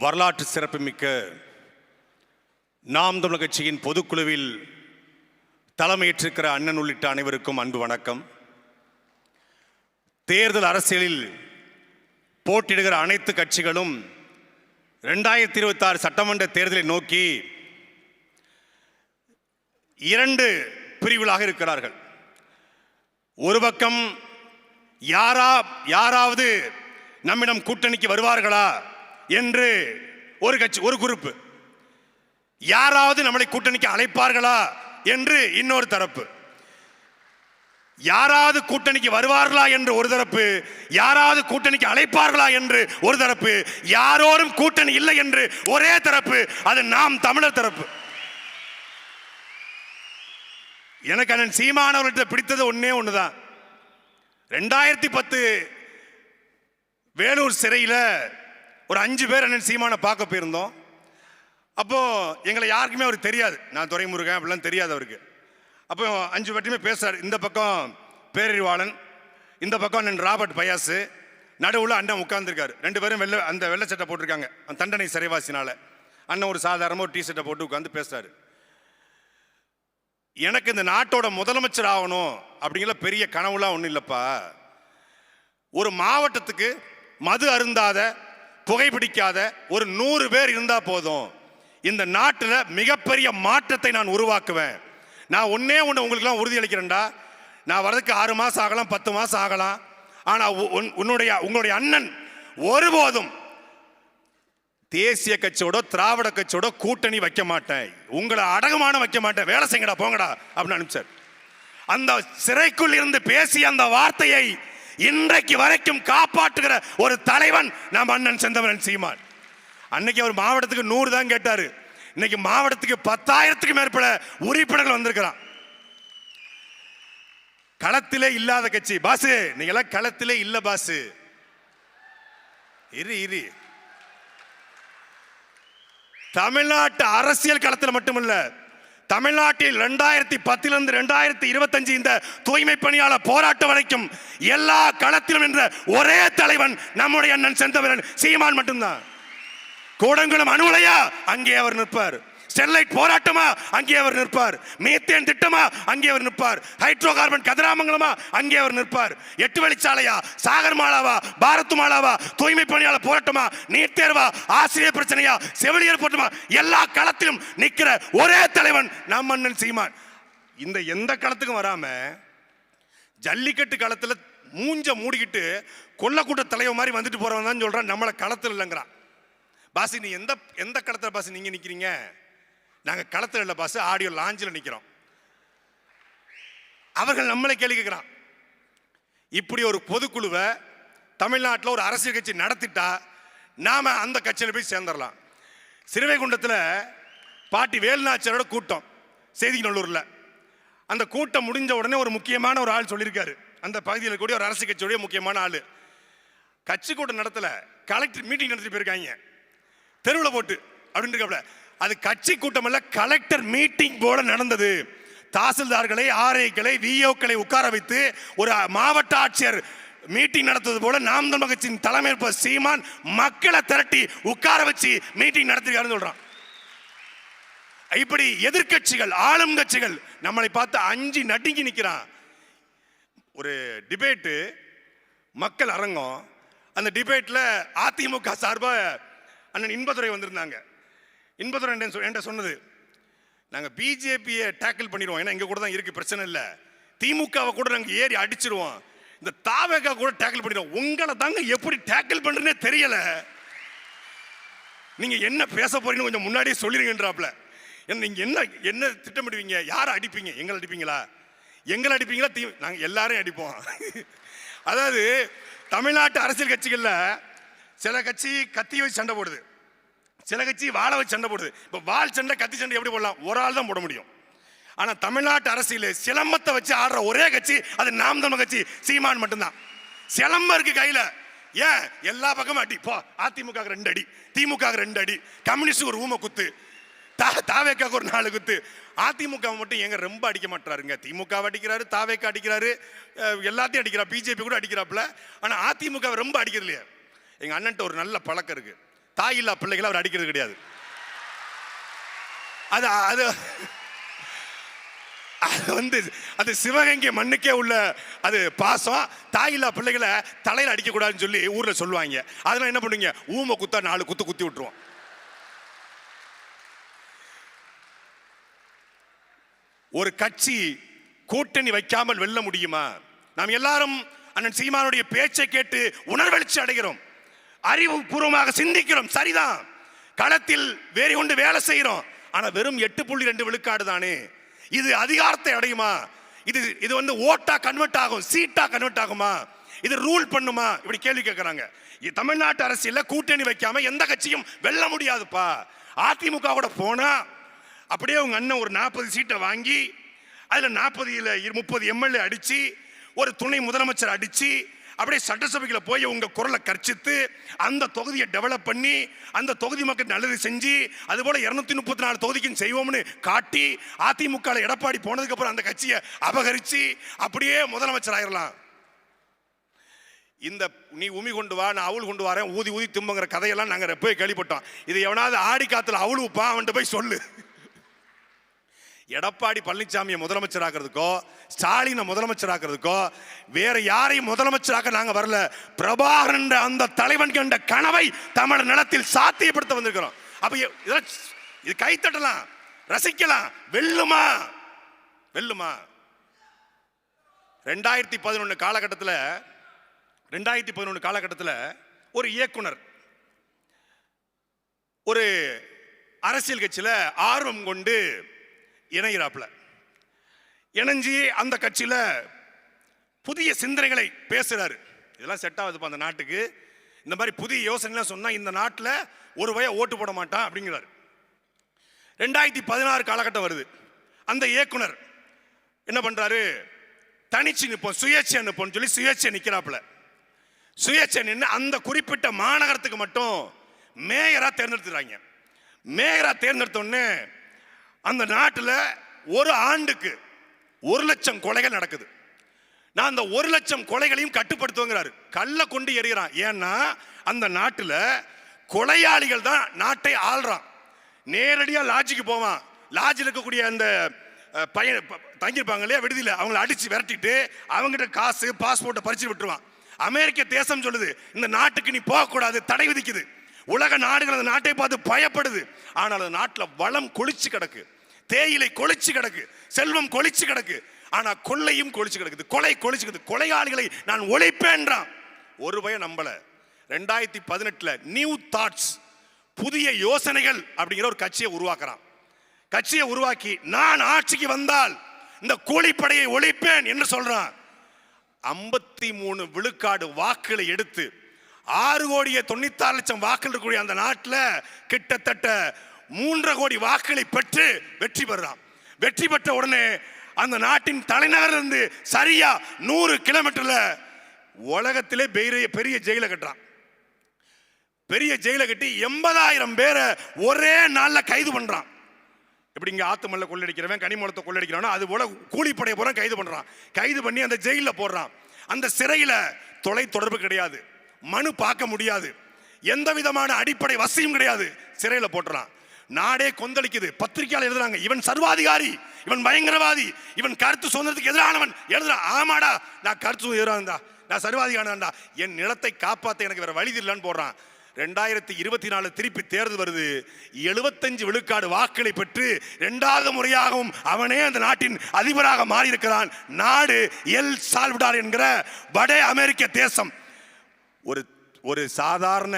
வரலாற்று சிறப்புமிக்க நாம் தமிழர் கட்சியின் பொதுக்குழுவில் தலைமையேற்றிருக்கிற அண்ணன் உள்ளிட்ட அனைவருக்கும் அன்பு வணக்கம். தேர்தல் அரசியலில் போட்டியிடுகிற அனைத்து கட்சிகளும் 2026 சட்டமன்ற தேர்தலை நோக்கி இரண்டு பிரிவுகளாக இருக்கிறார்கள். ஒரு பக்கம் யாராவது நம்மிடம் கூட்டணிக்கு வருவார்களா என்று ஒரு கட்சி, ஒரு குரூப். யாராவது நம்மளை கூட்டணிக்கு அழைப்பார்களா என்று இன்னொரு தரப்பு. யாராவது கூட்டணிக்கு வருவார்களா என்று ஒரு தரப்பு, யாராவது கூட்டணிக்கு அழைப்பார்களா என்று ஒரு தரப்பு, யாரோடும் கூட்டணி இல்லை என்று ஒரே தரப்பு, அது நாம் தமிழர் தரப்பு. எனக்கு அண்ணன் சீமானவர்கிட்ட பிடித்தது ஒண்ணுதான். 2010 வேலூர் சிறையில் ஒரு 5 பேர் அண்ணன் சீமானை பார்க்க போயிருந்தோம். அப்போ எங்களை யாருக்குமே அவருக்கு தெரியாது, நான் துரைமுருகன் அப்படிலாம் தெரியாது அவருக்கு. அப்போ 5 பேர்ட்டுமே பேசுறாரு. இந்த பக்கம் பேரறிவாளன், இந்த பக்கம் அண்ணன் ராபர்ட் பயாசு, நடுவில் அண்ணன் உட்கார்ந்துருக்காரு. 2 பேரும் அந்த வெள்ளை சட்டை போட்டிருக்காங்க, அந்த தண்டனை சிறைவாசினால. அண்ணன் ஒரு சாதாரணமாக ஒரு டிஷர்ட்டை போட்டு உட்காந்து பேசுறாரு. எனக்கு இந்த நாட்டோட முதலமைச்சர் ஆகணும் அப்படிங்கிற பெரிய கனவுலாம் ஒன்றும் இல்லைப்பா. ஒரு மாவட்டத்துக்கு மது அருந்தாத, புகைப்பிடிக்காத ஒரு 100 பேர் இருந்தா போதும், இந்த நாட்டில் மிகப்பெரிய மாற்றத்தை நான் உருவாக்குவேன். நான் ஒன்னே ஒன்று உங்களுக்குலாம் உறுதி அளிக்கிறேன்டா. நான் வரதுக்கு 6 மாதம் ஆகலாம், 10 மாதம் ஆகலாம். ஆனால் உங்களுடைய அண்ணன் ஒருபோதும் தேசிய கட்சியோட திராவிட கட்சியோட கூட்டணி வைக்க மாட்டேன், உங்களை அடகுமான வைக்க மாட்டேன், வேலை செய்யடா போங்கடா அப்படின்னு அனுப்பிச்சார். அந்த சிறைக்குள் இருந்து பேசிய அந்த வார்த்தையை இன்றைக்கு வரைக்கும் காப்பாற்றுகிற ஒரு தலைவன் நம் அண்ணன் செந்தமிழன் சீமான். அன்னைக்கு அவர் மாவட்டத்துக்கு 100 தான் கேட்டாரு, இன்னைக்கு மாவட்டத்துக்கு 10,000க்கு மேற்பட்ட உறுப்பினர்கள் வந்திருக்கிறான். களத்திலே இல்லாத கட்சி பாசு, நீங்க களத்திலே இல்ல பாசு. இரு தமிழ்நாட்டு அரசியல் களத்தில் மட்டுமல்ல, தமிழ்நாட்டில் 2010 2025 இந்த தூய்மை பணியாளர் போராட்டம் வரைக்கும் எல்லா களத்திலும் என்ற ஒரே தலைவன் நம்முடைய அண்ணன் செந்தமிழன் சீமான் மட்டும்தான். கூடங்குளம் அணு உலையா, அங்கே அவர் நிற்பார். ஸ்டெர்லைட் போராட்டமா, அங்கே அவர் நிற்பார். மீத்தேன் திட்டமா, அங்கே அவர் நிற்பார். ஹைட்ரோ கார்பன் கதிராமங்கலமா, அங்கே அவர் நிற்பார். 8 வழிச்சாலையா, சாகர் மாலாவா, பாரத் மாலாவா, தூய்மை பணியாளர் போராட்டமா, நீட் தேர்வா, ஆசிரியர் பிரச்சனையா, செவிலியர் போராட்டமா, எல்லா களத்திலும் நிற்கிற ஒரே தலைவன் நம் அண்ணன் சீமான். இந்த எந்த களத்துக்கும் வராம ஜல்லிக்கட்டு களத்துல மூஞ்ச மூடிக்கிட்டு கொல்லக்கூட்ட தலைவர் மாதிரி வந்துட்டு போறவன் தான் சொல்றான் நம்மள களத்தில் இல்லைங்கிறான். பாசி, நீ எந்த களத்தில் பாசி நீங்க நிக்கிறீங்க? நாங்க களத்தில் இல்லை பாஸ், ஆடியோ லாஞ்சில் நிக்கிறோம். அவர்கள் நம்மளை கேள்வி கேட்கிறான். இப்படி ஒரு பொதுக்குழுவை தமிழ்நாட்டில் ஒரு அரசியல் கட்சி நடத்திட்டா நாம அந்த கட்சியில் போய் சேர்ந்துடலாம். சிறுவைகுண்டத்தில் பாட்டி வேலுநாச்சியாரோட கூட்டம் செய்திநல்லூர்ல. அந்த கூட்டம் முடிஞ்ச உடனே ஒரு முக்கியமான ஒரு ஆள் சொல்லியிருக்காரு, அந்த பகுதியில் கூடிய ஒரு அரசியல் கட்சியுடைய முக்கியமான ஆளு. கட்சி கூட்டம் நடத்தல, கலெக்டர் மீட்டிங் நடத்திட்டு போயிருக்காங்க தெருவில் போட்டு அப்படின்னு இருக்கப்பல. அது கட்சி கூட்டம் அல்ல, கலெக்டர் மீட்டிங் போல நடந்தது. தாசில்தார்களை, ஆர்ஐக்களை, விஓக்களை உட்கார வைத்து ஒரு மாவட்ட ஆட்சியர் மீட்டிங் நடத்துவது போல நாம் தமிழர் கட்சியின் தலைமை சீமான் மக்களை திரட்டி உட்கார வச்சு மீட்டிங் நடத்திருக்காருன்னு சொல்றான். இப்படி எதிர்கட்சிகள், ஆளும் கட்சிகள் நம்மளை பார்த்து அஞ்சு நடுங்கி நிற்கிறான். ஒரு டிபேட்டு, மக்கள் அரங்கம். அந்த டிபேட்ல அதிமுக சார்பாக அண்ணன் இன்பதுரை வந்திருந்தாங்க. இன்பதுரை என்கிட்ட சொன்னது, நாங்கள் பிஜேபியை டேக்கிள் பண்ணிடுவோம், ஏன்னா எங்க கூட தான் இருக்கு, பிரச்சனை இல்லை. திமுகவை கூட நாங்கள் ஏறி அடிச்சிருவோம், இந்த தாவேகா கூட டேக்கிள் பண்ணிடுவோம். உங்களை தாங்க எப்படி டேக்கிள் பண்றதுன்னே தெரியல, நீங்க என்ன பேச போறீங்கன்னு கொஞ்சம் முன்னாடியே சொல்லிருங்கன்றாப்ல. நீங்க என்ன திட்டமிடுவீங்க? யாரை அடிப்பீங்க? எங்களை அடிப்பீங்களா? எங்களை அடிப்பீங்களா? நாங்கள் எல்லாரையும் அடிப்போம். அதாவது தமிழ்நாட்டு அரசியல் கட்சிகள்ல சில கட்சி கத்தியை வச்சு சண்டை போடுது, சில கட்சி வாழை வச்சு சண்டை போடுது. இப்போ வால் சண்டை, கத்தி சண்டை எப்படி போடலாம்? ஒரு ஆள் தான் போட முடியும். ஆனா தமிழ்நாட்டு அரசியல் சிலம்பத்தை வச்சு ஆடுற ஒரே கட்சி அது நாம் தமிழர் கட்சி சீமான் மட்டும்தான். சிலம்பம் இருக்கு கையில, ஏன் எல்லா பக்கமும் அடி. போ, அதிமுக 2 அடி, திமுக 2 அடி, கம்யூனிஸ்ட் ஒரு ஊமை குத்து, தாவேக்காக ஒரு 4 குத்து. அதிமுக மட்டும் எங்க ரொம்ப அடிக்க மாட்டாருங்க. திமுக அடிக்கிறாரு, தாவேக்கா அடிக்கிறாரு, எல்லாத்தையும் அடிக்கிறார், பிஜேபி கூட அடிக்கிறாப்புல. ஆனா அதிமுக ரொம்ப அடிக்கிறது இல்லையா. எங்க அண்ணன்ட்ட ஒரு நல்ல பழக்கம் இருக்கு, தாய் இல்லா பிள்ளைகளை அவர் அடிக்கிறது கிடையாது. அது அது அது சிவகங்கை மண்ணுக்கே உள்ள அது பாசம். தாயில்லா பிள்ளைகளை தலையில அடிக்க கூடாதுன்னு சொல்லி ஊர்ல சொல்லுவாங்க. அதெல்லாம் என்ன பண்ணுவீங்க, ஊமை குத்தா 4 குத்து குத்தி விட்டுருவோம். ஒரு கட்சி கூட்டணி வைக்காமல் வெல்ல முடியுமா? நாம் எல்லாரும் அண்ணன் சீமானுடைய பேச்சை கேட்டு உணர்வெழுச்சி அடைகிறோம், அறிவுபூர்வமாக சிந்திக்கிறோம். சரிதான், களத்தில் வேறு கொண்டு வேலை செய்கிறோம். ஆனா வெறும் 8.2 விழுக்காடு தானே. இது அதிகாரத்தை அடையுமா? இது ஓட்டா கன்வெர்ட் ஆகும், சீட்டா கன்வெர்ட் ஆகுமா? இது ரூல் பண்ணுமா? இப்படி கேள்வி கேட்கறாங்க. தமிழ்நாட்டு அரசியல்ல கூட்டணி வைக்காம எந்த கட்சியும் வெல்ல முடியாதுப்பா. அதிமுக கூட போனா அப்படியே உங்க அண்ணன் ஒரு 40 சீட்டை வாங்கி அதுல 40 30 எம்எல்ஏ அடிச்சு ஒரு துணை முதலமைச்சர் அடிச்சு அப்படியே சட்டசபைக்குள்ள போய் உங்க குரலை கர்ச்சித்து அந்த தொகுதியை டெவலப் பண்ணி அந்த தொகுதி மக்கள் நல்லது செஞ்சு அது போல 234 தொகுதிக்கும் செய்வோம்னு காட்டி அதிமுக எடப்பாடி போனதுக்கு அப்புறம் அந்த கட்சியை அபகரிச்சு அப்படியே முதலமைச்சர் ஆயிரலாம். இந்த நீ உமி கொண்டு வா, நான் அவள் கொண்டு வரேன், ஊதி ஊதி தும்புங்கிற கதையெல்லாம் நாங்க போய் கேள்விப்பட்டோம். இது எவனாவது ஆடி காத்துல அவள் உப்பா அவன்கிட்ட போய் சொல்லு. எடப்பாடி பழனிசாமியை முதலமைச்சர் ஆக்குறதுக்கோ ஸ்டாலினை முதலமைச்சர் ஆக்குறதுக்கோ வேற யாரையும் முதலமைச்சராக நாங்க வரல. பிரபாகரன் அந்த தலைவன் கண்ட கனவை தமிழ் நிலத்தில் சாத்தியப்படுத்த வந்திருக்கிறோம். அப்ப இது கைத்தட்டலாம், ரசிக்கலாம். வெல்லுமா? வெல்லுமா? 2011 காலகட்டத்தில் ஒரு இயக்குனர் ஒரு அரசியல் கட்சியில ஆர்வம் கொண்டு இணைகிறாப்புல. இணைஞ்சி அந்த கட்சியில புதிய சிந்தனைகளை பேசுறாரு. இதெல்லாம் செட் ஆகுதுப்பா அந்த நாட்டுக்கு, இந்த மாதிரி புதிய யோசனை சொன்னா இந்த நாட்டில் ஒரு வய ஓட்டு போட மாட்டான் அப்படிங்கிறாரு. 2016 காலகட்டம் வருது. அந்த இயக்குனர் என்ன பண்றாரு, தனிச்சு நிற்போம், சுயேட்சை நிற்போம் சொல்லி சுயேட்சை நிற்கிறாப்புல. சுயேட்சை நின்று அந்த குறிப்பிட்ட மாநகரத்துக்கு மட்டும் மேயரா தேர்ந்தெடுத்துறாங்க. மேயரா தேர்ந்தெடுத்தோடனே அந்த நாட்டில் ஒரு ஆண்டுக்கு 1,00,000 கொலைகள் நடக்குது. நான் அந்த 1,00,000 கொலைகளையும் கட்டுப்படுத்துவேங்கிறாரு. கல்ல கொண்டு எறிகிறான். ஏன்னா அந்த நாட்டில் கொலையாளிகள் தான் நாட்டை ஆள்றான். நேரடியாக லாட்ஜுக்கு போவான். லாட்ஜில் இருக்கக்கூடிய அந்த பையன் தங்கியிருப்பாங்க இல்லையா விடுதியில், அவங்களை அடிச்சு விரட்டிட்டு அவங்ககிட்ட காசு பாஸ்போர்ட்டை பறிச்சு விட்டுருவான். அமெரிக்க தேசம் சொல்லுது இந்த நாட்டுக்கு நீ போகக்கூடாது, தடை விதிக்குது. உலக நாடுகள் அந்த நாட்டை பார்த்து பயப்படுது. ஆனால் அந்த நாட்டில் வளம் கொளிச்சு கிடக்கு, தேயிலை கொளிச்சு கிடக்கு, செல்வம் கொளிச்சு கிடக்கு. ஆனா கொள்ளையும் கொளிச்சு கிடக்குது, கொலை கொளிச்சு கிடக்கு. கொலையாளிகளை நான் ஒழிப்பேன்றான். ஒரு பயம் நம்பல. 2018 நியூ தாட்ஸ், புதிய யோசனைகள் அப்படிங்கிற ஒரு கட்சியை உருவாக்குறான். கட்சியை உருவாக்கி நான் ஆட்சிக்கு வந்தால் இந்த கூலிப்படையை ஒழிப்பேன் என்று சொல்றான். 53 விழுக்காடு வாக்குகளை எடுத்து 6,96,00,000 வாக்குகள் இருக்கக்கூடிய அந்த நாட்டில் கிட்டத்தட்ட 3 கோடி வாக்குகளை பெற்று வெற்றி பெறான். வெற்றி பெற்ற உடனே அந்த நாட்டின் தலைநகர் இருந்து சரியா 100 கிலோமீட்டர்ல உலகத்திலே பெரிய ஜெயில கட்டுறான். பெரிய ஜெயில கட்டி 80,000 பேரை ஒரே நாள்ல கைது பண்றான். எப்படி இங்க ஆத்துமல்ல கொள்ளடிக்கிறவன் கனிமூலத்தை கொள்ளடிக்கிறானோ அது போல கூலிப்படைய போற கைது பண்றான். கைது பண்ணி அந்த ஜெயில போடுறான். அந்த சிறையில தொலை தொடர்பு கிடையாது, மனு பார்க்க முடியாது, எந்த விதமான அடிப்படை வசதியும் கிடையாது. சிறையில போட்டுறான். நாடே கொந்தளிக்குது. பத்திரிகையாளர் எழுதுறாங்க இவன் சர்வாதிகாரி, இவன் பயங்கரவாதி, இவன் கருத்து சுதந்திரத்துக்கு எதிரானவன். எழுதுறான் ஆமாடா நான் கருத்து எதிரானதா, நான் சர்வாதிகாரன்டா, என் நிலத்தை காப்பாற்ற எனக்கு வேற வழி இல்லைன்னு போடுறான். 2024 திருப்பி தேர்தல் வருது. 75 விழுக்காடு வாக்களை பெற்று 2வது முறையாகவும் அவனே அந்த நாட்டின் அதிபராக மாறி இருக்கிறான். நாடு எல் சால்வடார் என்கிற வட அமெரிக்க தேசம். ஒரு சாதாரண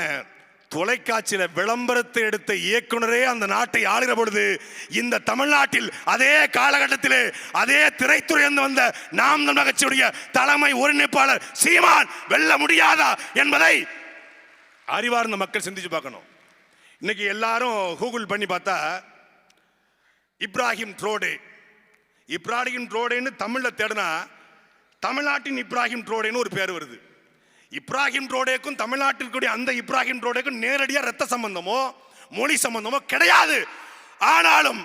தொலைக்காட்சியில விளம்பரத்தை எடுத்த இயக்குனரே அந்த நாட்டை ஆளுகிற பொழுது இந்த தமிழ்நாட்டில் அதே காலகட்டத்திலே அதே திரைத்துறை வந்த நாம் தமிழர் கட்சியுடைய தலைமை ஒருங்கிணைப்பாளர் சீமான் வெல்ல முடியாதா என்பதை அறிவார்ந்த மக்கள் சிந்திச்சு பார்க்கணும். இன்னைக்கு எல்லாரும் கூகுள் பண்ணி பார்த்தா இப்ராஹிம் ட்ரோடேன்னு தமிழ்ல தேடினா தமிழ்நாட்டின் இப்ராஹிம் ட்ரோடேன்னு ஒரு பேர் வருது. இப்ராஹிம் ட்ரோடேக்கும் தமிழ்நாட்டிற்குரிய அந்த இப்ராஹிம் ட்ரோடேக்கும் நேரடியாக ரத்த சம்பந்தமோ மொழி சம்பந்தமோ கிடையாது. ஆனாலும்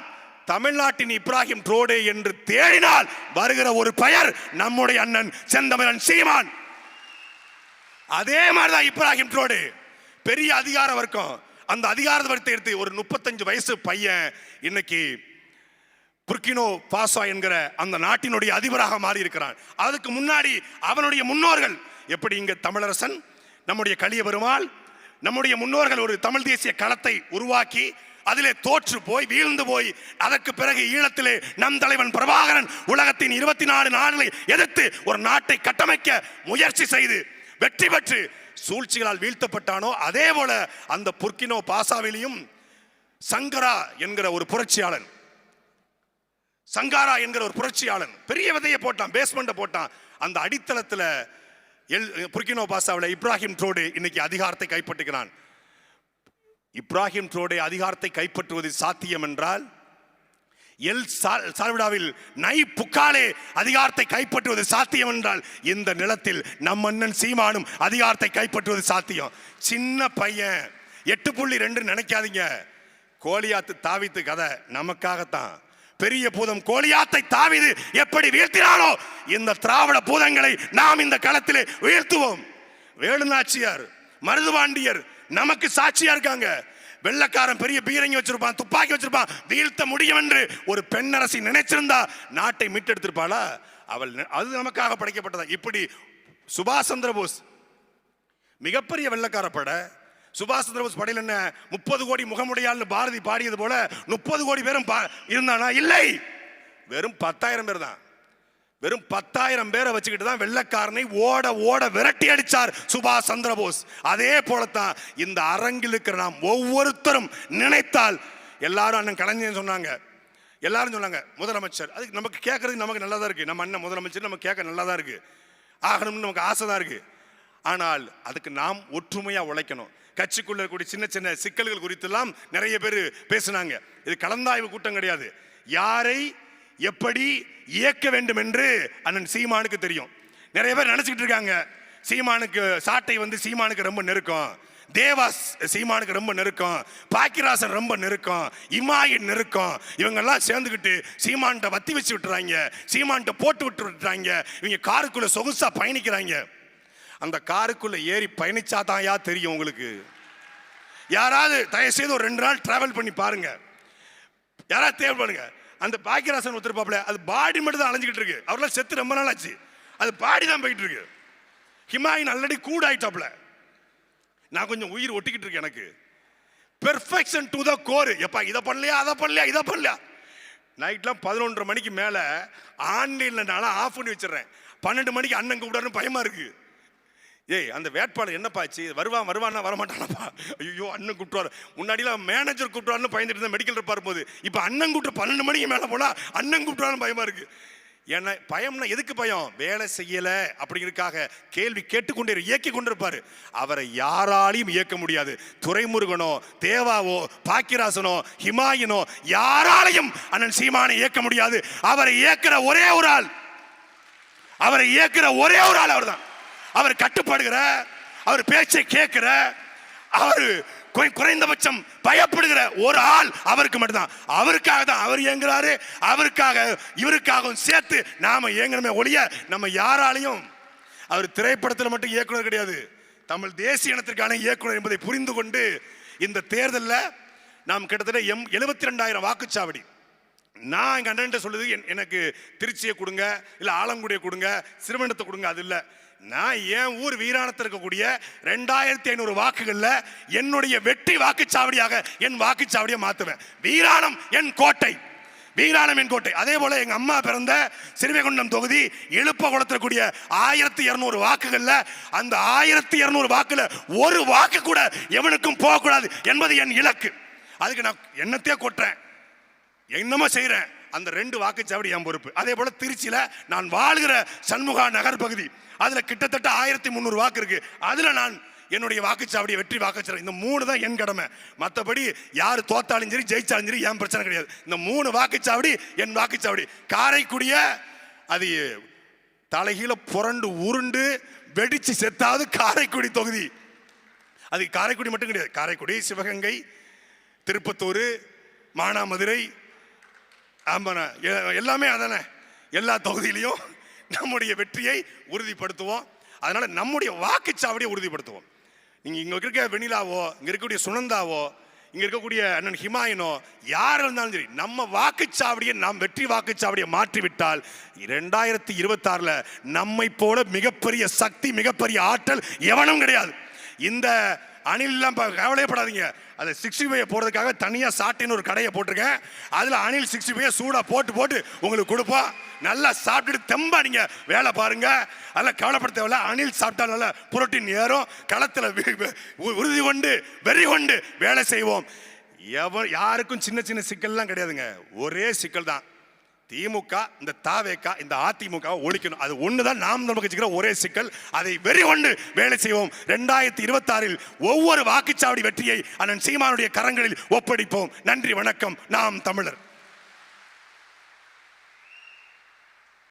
தமிழ்நாட்டின் இப்ராஹிம் ட்ரோடே என்று தேடினால் வருகிற ஒரு பெயர் நம்முடைய அண்ணன் செந்தமிழன் சீமான். அதே மாதிரிதான் இப்ராஹிம் ட்ரோடே பெரிய அதிகார வர்க்கம். அந்த அதிகாரத்தை எடுத்து ஒரு 35 வயசு பையன் இன்னைக்கு புர்கினோ பாசோ என்கிற அந்த நாட்டினுடைய அதிபராக மாறி இருக்கிறான். அதுக்கு முன்னாடி அவனுடைய முன்னோர்கள் எப்படி இங்க தமிழரசன், நம்முடைய கலிய பெருமாள், நம்முடைய முன்னோர்கள் ஒரு தமிழ் தேசிய களத்தை உருவாக்கி அதிலே தோற்று போய் வீழ்ந்து போய் அதற்கு பிறகு ஈழத்திலே நம் தலைவன் பிரபாகரன் உலகத்தின் 24 நாடுகளை எதிர்த்து ஒரு நாட்டை கட்டமைக்க முயற்சி செய்து வெற்றி பெற்று சூழ்ச்சிகளால் வீழ்த்தப்பட்டானோ அதே போல அந்த புர்கினோ பாசாவிலையும் சங்கரா என்கிற ஒரு புரட்சியாளன், சங்காரா என்கிற ஒரு புரட்சியாளன் பெரிய விதையை போட்டான், பேஸ்மெண்ட்டை போட்டான். அந்த அடித்தளத்தில் புர்கினோ பாசாவில் இப்ராஹிம் ட்ரோடே இன்னைக்கு அதிகாரத்தை கைப்பற்றுகிறான். இப்ராஹிம் ட்ரோடே அதிகாரத்தை கைப்பற்றுவது சாத்தியம் என்றால் எல் சால்வடாவில் நை புக்காலே அதிகாரத்தை கைப்பற்றுவது சாத்தியம் என்றால் இந்த நிலத்தில் நம் மன்னன் சீமானும் அதிகாரத்தை கைப்பற்றுவது சாத்தியம். சின்ன பையன் 8.2 நினைக்காதீங்க. கோலியாத்து தாவீது கதை நமக்காகத்தான். பெரிய பூதம் கோலியாத்தை தாவீது எப்படி வீழ்த்தினானோ இந்த திராவிட பூதங்களை நாம் இந்த களத்திலே வீழ்த்துவோம். வேலுநாச்சியார், மருதுபாண்டியர் நமக்கு சாட்சியா இருக்காங்க. வெள்ளக்காரன் பெரிய பீரங்கி வச்சிருப்பான், துப்பாக்கி வச்சிருப்பான், வீழ்த்த முடியும் என்று ஒரு பெண்ணரசி நினைச்சிருந்தா நாட்டை மீட்டெடுத்திருப்பாளா? அவள் அது நமக்காக படைக்கப்பட்டதா? இப்படி சுபாஷ் சந்திர போஸ் மிகப்பெரிய வெள்ளக்கார படை. சுபாஷ் சந்திர போஸ் படையில் என்ன 30 கோடி முகமுடையாள்னு பாரதி பாடியது போல 30 கோடி பேரும் இருந்தானா? இல்லை, வெறும் 10,000 பேர் தான். வெறும் 10,000 பேரை வச்சுக்கிட்டு தான் வெள்ளக்காரனை ஓட ஓட விரட்டி அடிச்சார் சுபாஷ் சந்திர போஸ். அதே போலத்தான் இந்த அரங்கில் இருக்கிற நாம் ஒவ்வொருத்தரும் நினைத்தால், எல்லாரும் அண்ணன் கலைஞர் சொன்னாங்க, எல்லாரும் சொன்னாங்க முதலமைச்சர், அதுக்கு நமக்கு கேட்கறதுக்கு நமக்கு நல்லா தான் இருக்கு. நம்ம அண்ணன் முதலமைச்சர் நமக்கு கேட்க நல்லா தான் இருக்கு, ஆகணும்னு நமக்கு ஆசை தான் இருக்கு. ஆனால் அதுக்கு நாம் ஒற்றுமையா உழைக்கணும். கட்சிக்குள்ள இருக்கக்கூடிய சின்ன சின்ன சிக்கல்கள் குறித்தெல்லாம் நிறைய பேர் பேசினாங்க. இது கலந்தாய்வு கூட்டம் கிடையாது. யாரை எப்படி இயக்க வேண்டும் என்று அண்ணன் சீமானுக்கு தெரியும். நிறைய பேர் நினைச்சுக்கிட்டு இருக்காங்க சீமானுக்கு சாட்டை சீமானுக்கு ரொம்ப நெருக்கம், தேவாஸ் சீமானுக்கு ரொம்ப நெருக்கம், பாக்கிராசன் ரொம்ப நெருக்கம், இமாயின் நெருக்கம். இவங்கெல்லாம் சேர்ந்துக்கிட்டு சீமான்கிட்ட வத்தி வச்சு விட்டுறாங்க, சீமான்கிட்ட போட்டு விட்டுறாங்க. இவங்க காருக்குள்ள சொகுசா பயணிக்கிறாங்க. அந்த காருக்குள்ள ஏறி பயணிச்சாதான் தெரியும் உங்களுக்கு. யாராவது தயவு செய்து ஒரு 2 நாள் டிராவல் பண்ணி பாருங்க, யாராவது தேவை பண்ணுங்க. அந்த பாக்கியராசன் ஒருத்தருப்பாப்ல, அது பாடி மட்டும் தான் அலைஞ்சிக்கிட்டு இருக்கு. அவரெல்லாம் செத்து ரொம்ப நாள் ஆச்சு, அது பாடி தான் போயிட்டு இருக்கு. ஹிமாயின் ஆல்ரெடி கூட ஆயிட்டாப்ல. நான் கொஞ்சம் உயிர் ஒட்டிக்கிட்டு இருக்கேன். எனக்கு பெர்ஃபெக்ஷன் டு த கோர். எப்பா இதை பண்ணலையா, அதை பண்ணலையா, இதை பண்ணலையா. நைட்லாம் 11:30 மணிக்கு மேலே ஆன்லைனில் நான் ஆஃப் பண்ணி வச்சிடறேன். 12 மணிக்கு அண்ணன் கூப்பிடாருன்னு பயமா இருக்கு. ஏய் அந்த வேட்பாளர் என்னப்பாச்சு, வருவானா வரமாட்டானப்பா, ஐயோ அண்ணன் கூப்பிட்டுவார். முன்னாடிலாம் மேனேஜர் கூப்பிட்டுவாருன்னு பயந்துட்டு இருந்தேன் மெடிக்கல் இருப்பார் போது. இப்போ அண்ணன் கூப்பிட்டு 12 மணிக்கு மேலே போனால் அண்ணன் கூப்பிட்டுவாருன்னு பயமா இருக்கு. ஏன்னா பயம்னா எதுக்கு பயம்? வேலை செய்யலை அப்படிங்கிறதுக்காக கேள்வி கேட்டுக்கொண்டே இயக்கி கொண்டிருப்பாரு. அவரை யாராலையும் இயக்க முடியாது. துரைமுருகனோ தேவாவோ பாக்கியராசனோ ஹிமாயினோ யாராலையும் அண்ணன் சீமானை இயக்க முடியாது. அவரை இயக்கிற ஒரே ஒரு ஆள், அவர் தான். அவர் கட்டுப்படுகிற, அவர் பேச்சை கேட்கிற, அவர் குறைந்தபட்சம் பயப்படுகிற ஒரு ஆள் அவருக்கு மட்டும்தான். அவருக்காக தான் அவர் இயங்குறாரு. அவருக்காக இவருக்காகவும் சேர்த்து நாம இயங்கணுமே ஒழிய நம்ம யாராலையும். அவர் திரைப்படத்தில் மட்டும் இயக்குனர் கிடையாது, தமிழ் தேசிய இனத்திற்கான இயக்குனர் என்பதை புரிந்து கொண்டு இந்த தேர்தலில் நாம் கிட்டத்தட்ட 72,000 வாக்குச்சாவடி. நான் எங்கள் அண்ணன் சொல்லுது, எனக்கு திருச்சியை கொடுங்க, இல்லை ஆலங்குடியை கொடுங்க, சிறுவனத்தை கொடுங்க, அது இல்லை. நான் என் ஊர் வீராணத்தில் இருக்கக்கூடிய 2,500 வாக்குகள்ல என்னுடைய வெற்றி வாக்குச்சாவடியாக என் வாக்குச்சாவடியை மாற்றுவேன். வீராணம் என் கோட்டை. அதே போல எங்க அம்மா பிறந்த சிறுவைகுண்டம் தொகுதி எழுப்பகுளத்தில் கூடிய 1,200 வாக்குகள்ல அந்த 1,200 வாக்குல ஒரு வாக்கு கூட எவனுக்கும் போகக்கூடாது என்பது என் இலக்கு. அதுக்கு நான் என்னத்தையே கொட்டுறேன், என்னமோ செய்யறேன். அந்த 2 வாக்குச்சாவடி என் பொறுப்பு. அதே போல திருச்சியில நான் வாழ்கிற சண்முகா நகர் பகுதி, அதுல கிட்டத்தட்ட 1,300 வாக்கு இருக்கு. அதுல நான் என்னுடைய வாக்குச்சாவடி வெற்றி வாக்குச்சாவடி, இந்த 3 தான் என் கடமை. மற்றபடி யார் தோத்தாலும் சரி ஜெயிச்சாலும் சரி என் பிரச்சனை கிடையாது. இந்த 3 வாக்குச்சாவடி என் வாக்குச்சாவடி. காரைக்குடிய அது தலைகீழ புரண்டு உருண்டு வெடிச்சு செத்தாவது காரைக்குடி தொகுதி. அது காரைக்குடி மட்டும் கிடையாது, காரைக்குடி, சிவகங்கை, திருப்பத்தூர், மானாமதுரை, எல்லாமே அதானே. எல்லா தொகுதியிலையும் நம்முடைய வெற்றியை உறுதிப்படுத்துவோம். அதனால நம்முடைய வாக்குச்சாவடியை உறுதிப்படுத்துவோம். நீங்க இங்க இருக்க வெண்ணிலாவோ, இங்க இருக்கக்கூடிய சுனந்தாவோ, இங்க இருக்கக்கூடிய அண்ணன் ஹிமாயனோ யார் இருந்தாலும் சரி, நம்ம வாக்குச்சாவடியை நாம் வெற்றி வாக்குச்சாவடியை மாற்றிவிட்டால் 2026ல நம்மை போல மிகப்பெரிய சக்தி, மிகப்பெரிய ஆற்றல் எவனும் கிடையாது. இந்த அணில் எல்லாம் கவலைப்படாதீங்க. அதை 65 போடுறதுக்காக தனியாக சாட்டின்னு ஒரு கடையை போட்டிருக்கேன். அதில் அணில் 65 சூடாக போட்டு உங்களுக்கு கொடுப்போம். நல்லா சாப்பிட்டுட்டு தெம்பா நீங்க வேலை பாருங்க. அதெல்லாம் கவலைப்பட தேவையில்ல. அணில் சாப்பிட்டா நல்லா புரோட்டீன் ஏறும். களத்தில் உறுதி கொண்டு வெறி கொண்டு வேலை செய்வோம். யாருக்கும் சின்ன சின்ன சிக்கல்லாம் கிடையாதுங்க. ஒரே சிக்கல் தான், திமுக இந்த தாவேகா இந்த அதிமுக ஒழிக்கணும். அது ஒண்ணுதான் நாம் நமக்கு ஒரே சிக்கல். அதை வெறி கொண்டு வேலை செய்வோம். 2026ல் ஒவ்வொரு வாக்குச்சாவடி வெற்றியை அண்ணன் சீமானுடைய கரங்களில் ஒப்படைப்போம். நன்றி, வணக்கம். நாம் தமிழர்.